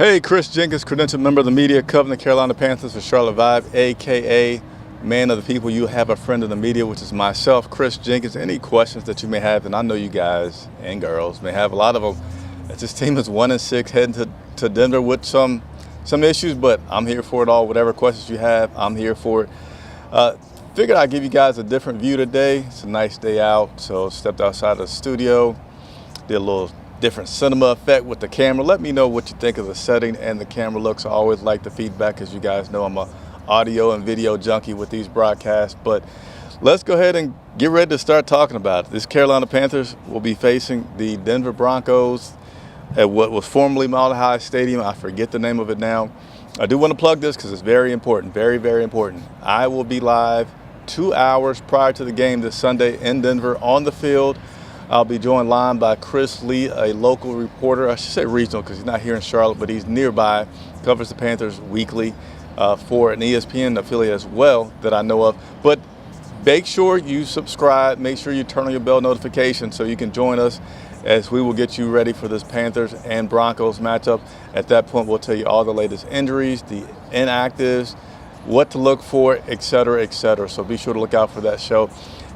Hey, Chris Jenkins, credentialed member of the media, covering the Carolina Panthers for Charlotte Vibe, a.k.a. man of the people. You have a friend of the media, which is myself, Chris Jenkins. Any questions that you may have, and I know you guys and girls may have a lot of them. This team is 1-6, heading to Denver with some issues, but I'm here for it all. Whatever questions you have, I'm here for it. Figured I'd give you guys a different view today. It's a nice day out, so stepped outside of the studio, did a little different cinema effect with the camera. Let me know what you think of the setting and the camera looks. I always like the feedback. As you guys know, I'm a audio and video junkie with these broadcasts. But let's go ahead and get ready to start talking about it. This Carolina Panthers will be facing the Denver Broncos at what was formerly Mile High Stadium. I forget the name of it now. I do want to plug this because it's very important, very, very important. I will be live 2 hours prior to the game this Sunday in Denver on the field. I'll be joined live by Chris Lee, a local reporter. I should say regional because he's not here in Charlotte, but he's nearby, covers the Panthers weekly for an ESPN affiliate as well that I know of. But make sure you subscribe. Make sure you turn on your bell notification so you can join us as we will get you ready for this Panthers and Broncos matchup. At that point, we'll tell you all the latest injuries, the inactives, what to look for, et cetera, et cetera. So be sure to look out for that show.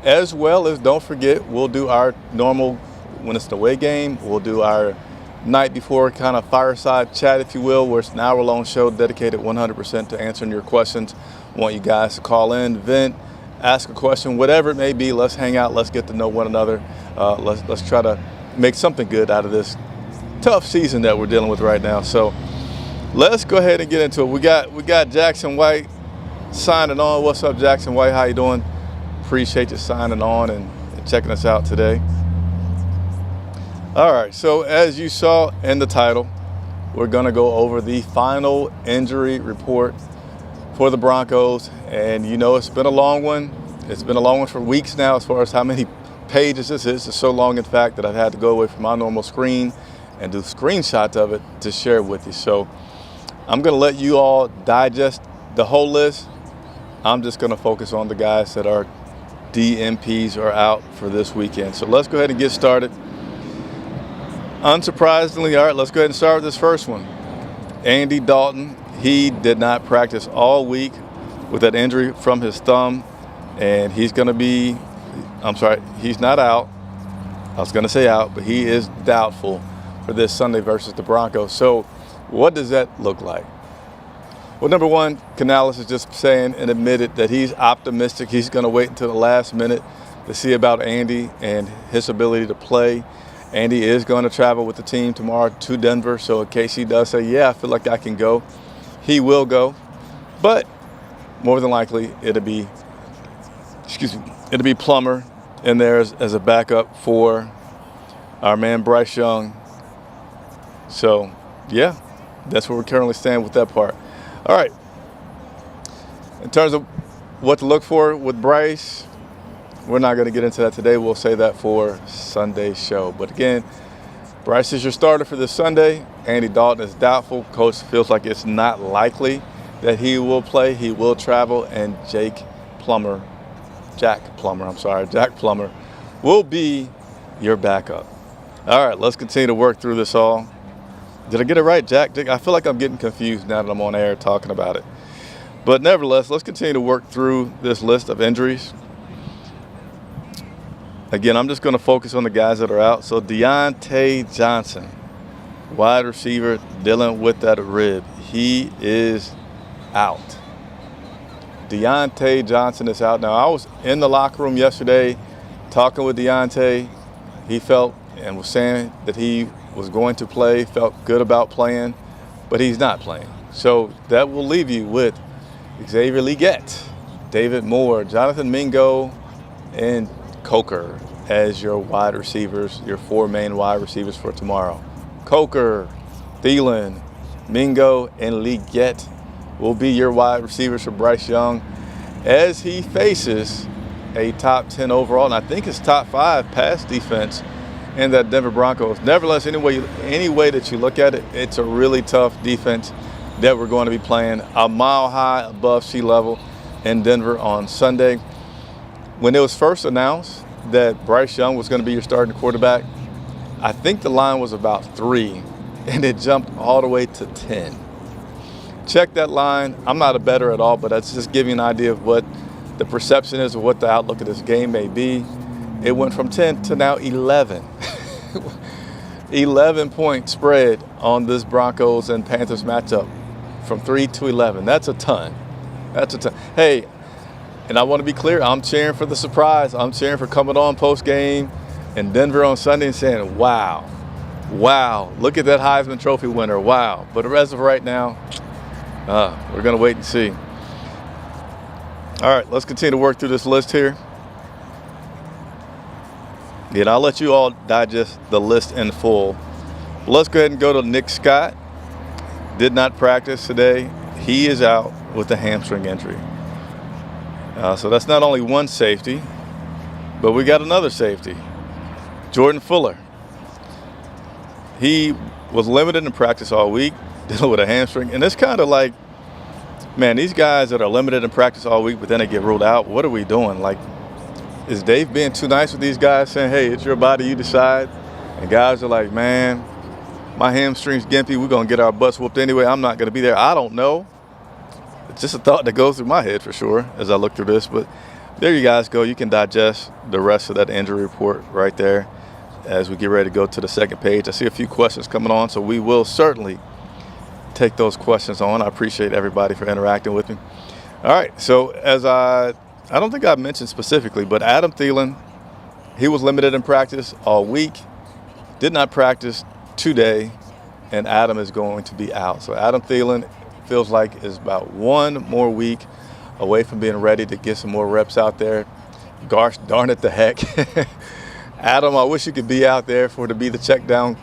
As well as, don't forget, we'll do our normal, when it's the away game, we'll do our night before kind of fireside chat, if you will, where it's an hour-long show dedicated 100% to answering your questions. I want you guys to call in, vent, ask a question, whatever it may be. Let's hang out. Let's get to know one another. Let's try to make something good out of this tough season that we're dealing with right now. So let's go ahead and get into it. We got Jackson White signing on. What's up, Jackson White? How you doing? Appreciate you signing on and checking us out today. All right, so as you saw in the title, we're going to go over the final injury report for the Broncos. And, you know, it's been a long one. It's been a long one for weeks now as far as how many pages this is. It's so long, in fact, that I've had to go away from my normal screen and do screenshots of it to share with you. So I'm going to let you all digest the whole list. I'm just going to focus on the guys that are DNPs are out for this weekend. So let's go ahead and get started. Unsurprisingly, all right, let's go ahead and start with this first one. Andy Dalton, he did not practice all week with that injury from his thumb, and he's going to be, he's not out. I was going to say out, but he is doubtful for this Sunday versus the Broncos. So what does that look like? Well, number one, Canales is just saying and admitted that he's optimistic. He's going to wait until the last minute to see about Andy and his ability to play. Andy is going to travel with the team tomorrow to Denver. So in case he does say, yeah, I feel like I can go, he will go. But more than likely, it'll be Plummer in there as a backup for our man Bryce Young. So, yeah, that's where we currently stand with that part. All right, in terms of what to look for with Bryce, we're not going to get into that today. We'll say that for Sunday's show. But again, Bryce is your starter for this Sunday. Andy Dalton is doubtful. Coach feels like it's not likely that he will play. He will travel, and Jack Plummer will be your backup. All right, let's continue to work through this all. Did I get it right, Jack? I feel like I'm getting confused now that I'm on air talking about it. But nevertheless, let's continue to work through this list of injuries. Again, I'm just going to focus on the guys that are out. So Diontae Johnson, wide receiver, dealing with that rib. He is out. Diontae Johnson is out. Now, I was in the locker room yesterday talking with Diontae. He felt and was saying that he was going to play, felt good about playing, but he's not playing. So that will leave you with Xavier Legette, David Moore, Jonathan Mingo, and Coker as your wide receivers, your four main wide receivers for tomorrow. Coker, Thielen, Mingo, and Legette will be your wide receivers for Bryce Young as he faces a top 10 overall, and I think it's top 5 pass defense in that Denver Broncos. Nevertheless, any way that you look at it, it's a really tough defense that we're going to be playing a mile high above sea level in Denver on Sunday. When it was first announced that Bryce Young was going to be your starting quarterback, I think the line was about 3 and it jumped all the way to 10. Check that line. I'm not a bettor at all, but that's just giving you an idea of what the perception is of what the outlook of this game may be. It went from 10 to now 11. 11-point spread on this Broncos and Panthers matchup from 3 to 11. That's a ton. That's a ton. Hey, and I want to be clear, I'm cheering for the surprise. I'm cheering for coming on post-game in Denver on Sunday and saying, wow, look at that Heisman Trophy winner, wow. But as of right now, we're going to wait and see. All right, let's continue to work through this list here. And I'll let you all digest the list in full. Let's go ahead and go to Nick Scott. Did not practice today. He is out with a hamstring injury. So that's not only one safety, but we got another safety. Jordan Fuller. He was limited in practice all week, dealing with a hamstring. And it's kind of like, man, these guys that are limited in practice all week, but then they get ruled out, what are we doing? Like, is Dave being too nice with these guys, saying, hey, it's your body, you decide? And guys are like, man, my hamstring's gimpy. We're going to get our butts whooped anyway. I'm not going to be there. I don't know. It's just a thought that goes through my head for sure as I look through this. But there you guys go. You can digest the rest of that injury report right there as we get ready to go to the second page. I see a few questions coming on, so we will certainly take those questions on. I appreciate everybody for interacting with me. All right, so as I don't think I mentioned specifically, but Adam Thielen, he was limited in practice all week, did not practice today, and Adam is going to be out. So Adam Thielen feels like is about one more week away from being ready to get some more reps out there. Gosh darn it, the heck. Adam, I wish you could be out there to be the check down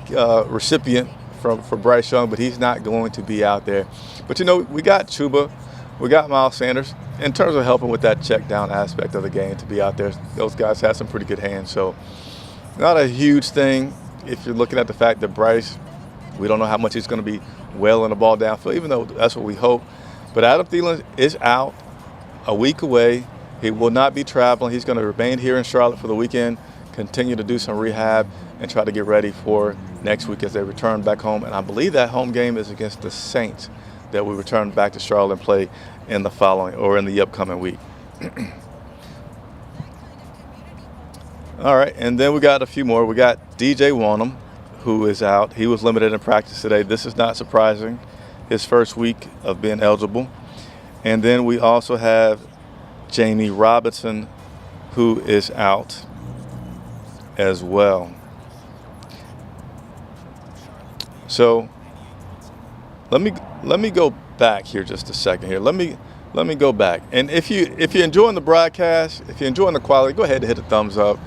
recipient for Bryce Young, but he's not going to be out there. But, you know, we got Chuba, we got Miles Sanders in terms of helping with that check down aspect of the game to be out there. Those guys have some pretty good hands. So not a huge thing if you're looking at the fact that Bryce, we don't know how much he's going to be wailing the ball downfield, even though that's what we hope. But Adam Thielen is out a week away. He will not be traveling. He's going to remain here in Charlotte for the weekend, continue to do some rehab, and try to get ready for next week as they return back home. And I believe that home game is against the Saints that we return back to Charlotte and play in the upcoming week. All right, and then we got a few more. We got DJ Wanham, who is out. He was limited in practice today. This is not surprising, his first week of being eligible. And then we also have Jamie Robinson, who is out as well. So let me go back here just a second here. Let me go back. And if you're enjoying the broadcast, if you're enjoying the quality, go ahead and hit a thumbs up.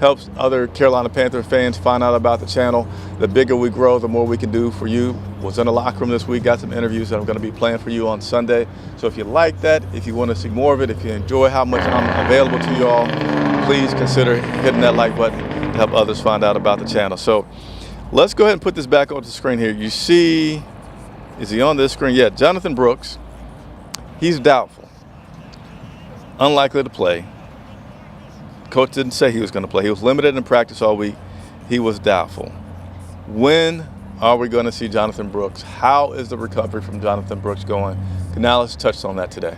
Helps other Carolina Panther fans find out about the channel. The bigger we grow, the more we can do for you. Was in the locker room this week, got some interviews that I'm going to be playing for you on Sunday. So if you like that, if you want to see more of it, if you enjoy how much I'm available to you all, please consider hitting that like button to help others find out about the channel. So let's go ahead and put this back onto the screen here. You see, is he on this screen? Yeah, Jonathan Brooks. He's doubtful. Unlikely to play. Coach didn't say he was going to play. He was limited in practice all week. He was doubtful. When are we going to see Jonathan Brooks? How is the recovery from Jonathan Brooks going? Canales touched on that today.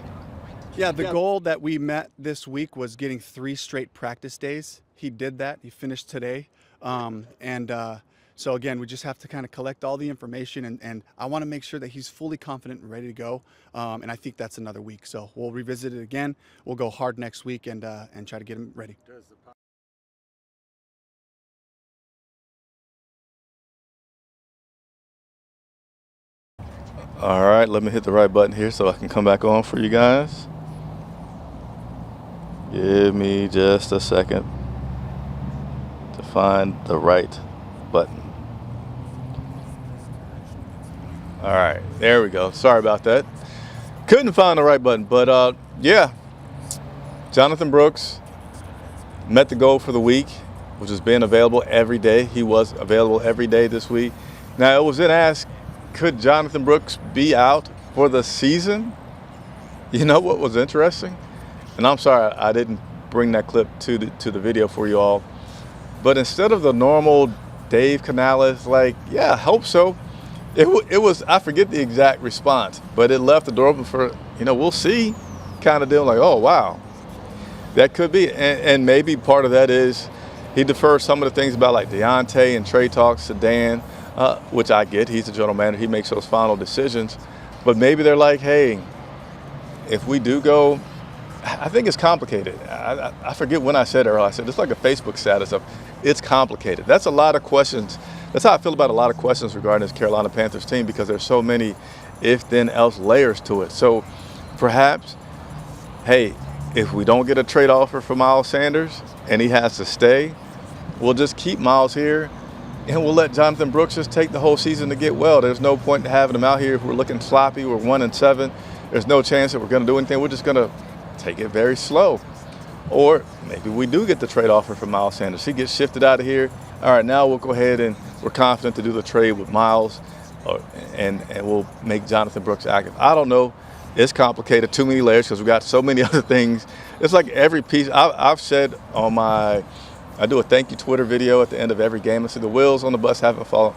Yeah, the goal that we met this week was getting 3 straight practice days. He did that. He finished today. So, again, we just have to kind of collect all the information, and I want to make sure that he's fully confident and ready to go. And I think that's another week. So we'll revisit it again. We'll go hard next week and try to get him ready. All right, let me hit the right button here so I can come back on for you guys. Give me just a second to find the right button. All right, there we go. Sorry about that. Couldn't find the right button, but yeah, Jonathan Brooks met the goal for the week, which is being available every day. He was available every day this week. Now, it was then asked, could Jonathan Brooks be out for the season? You know what was interesting? And I'm sorry I didn't bring that clip to the video for you all. But instead of the normal Dave Canales, like, yeah, I hope so. It was, I forget the exact response, but it left the door open for, we'll see kind of deal, like, oh, wow. That could be. And maybe part of that is he defers some of the things about like Diontae and trade talks to Dan, which I get. He's the general manager. He makes those final decisions. But maybe they're like, hey, if we do go, I think it's complicated. I forget when I said it earlier. I said it's like a Facebook status of it's complicated. That's a lot of questions. That's how I feel about a lot of questions regarding this Carolina Panthers team, because there's so many if then else layers to it. So perhaps, hey, if we don't get a trade offer for Miles Sanders and he has to stay, we'll just keep Miles here and we'll let Jonathan Brooks just take the whole season to get well. There's no point in having him out here if we're looking sloppy. We're 1-7. There's no chance that we're going to do anything. We're just going to take it very slow. Or maybe we do get the trade offer for Miles Sanders. He gets shifted out of here. All right, now we'll go ahead and we're confident to do the trade with Miles, and we'll make Jonathan Brooks active. I don't know. It's complicated, too many layers because we got so many other things. It's like every piece. I've said on I do a thank you Twitter video at the end of every game. I say the wheels on the bus haven't fallen.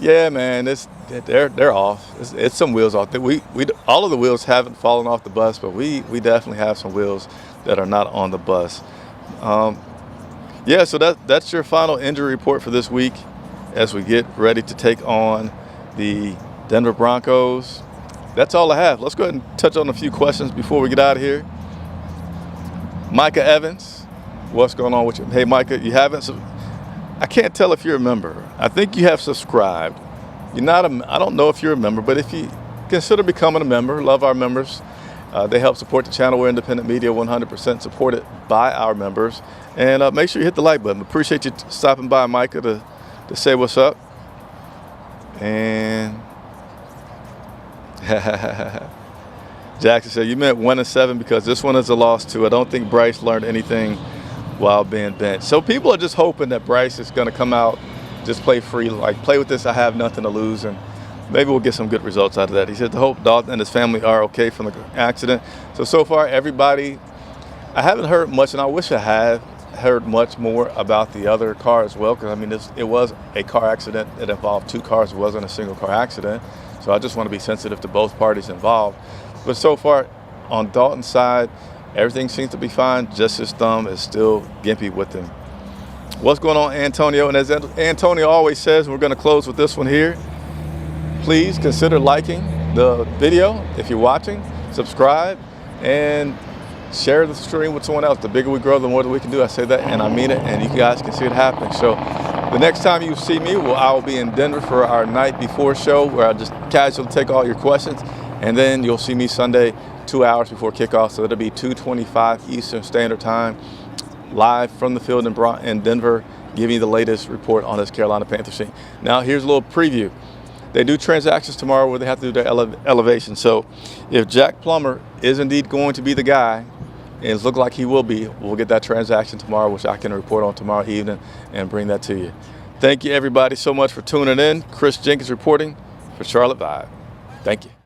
Yeah, man, they're off. It's some wheels off. All of the wheels haven't fallen off the bus, but we definitely have some wheels that are not on the bus. Yeah, so that's your final injury report for this week as we get ready to take on the Denver Broncos. That's all I have. Let's go ahead and touch on a few questions before we get out of here. Micah Evans, what's going on with you? Hey, Micah, you haven't. I can't tell if you're a member. I think you have subscribed. You're not. I don't know if you're a member, but if you consider becoming a member, love our members. They help support the channel. We're independent media, 100% supported by our members. And make sure you hit the like button. Appreciate you stopping by, Micah, to say what's up. And Jackson said, you meant 1-7 because this one is a loss too. I don't think Bryce learned anything while being benched. So people are just hoping that Bryce is going to come out, just play free, like play with this. I have nothing to lose, and maybe we'll get some good results out of that. He said to hope Dalton and his family are okay from the accident. So far, everybody, I haven't heard much, and I wish I had heard much more about the other car as well, because I mean, it was a car accident that involved two cars. It wasn't a single car accident. So I just want to be sensitive to both parties involved. But so far, on Dalton's side, everything seems to be fine. Just his thumb is still gimpy with him. What's going on, Antonio? And as Antonio always says, we're going to close with this one here. Please consider liking the video if you're watching, subscribe, and share the stream with someone else. The bigger we grow, the more that we can do. I say that, and I mean it, and you guys can see it happening. So the next time you see me, I will be in Denver for our night before show, where I'll just casually take all your questions, and then you'll see me Sunday 2 hours before kickoff, so it'll be 2:25 Eastern Standard Time, live from the field in Denver, giving you the latest report on this Carolina Panthers team. Now, here's a little preview. They do transactions tomorrow where they have to do their elevation. So if Jack Plummer is indeed going to be the guy, and it looks like he will be, we'll get that transaction tomorrow, which I can report on tomorrow evening and bring that to you. Thank you, everybody, so much for tuning in. Chris Jenkins reporting for Charlotte Vibe. Thank you.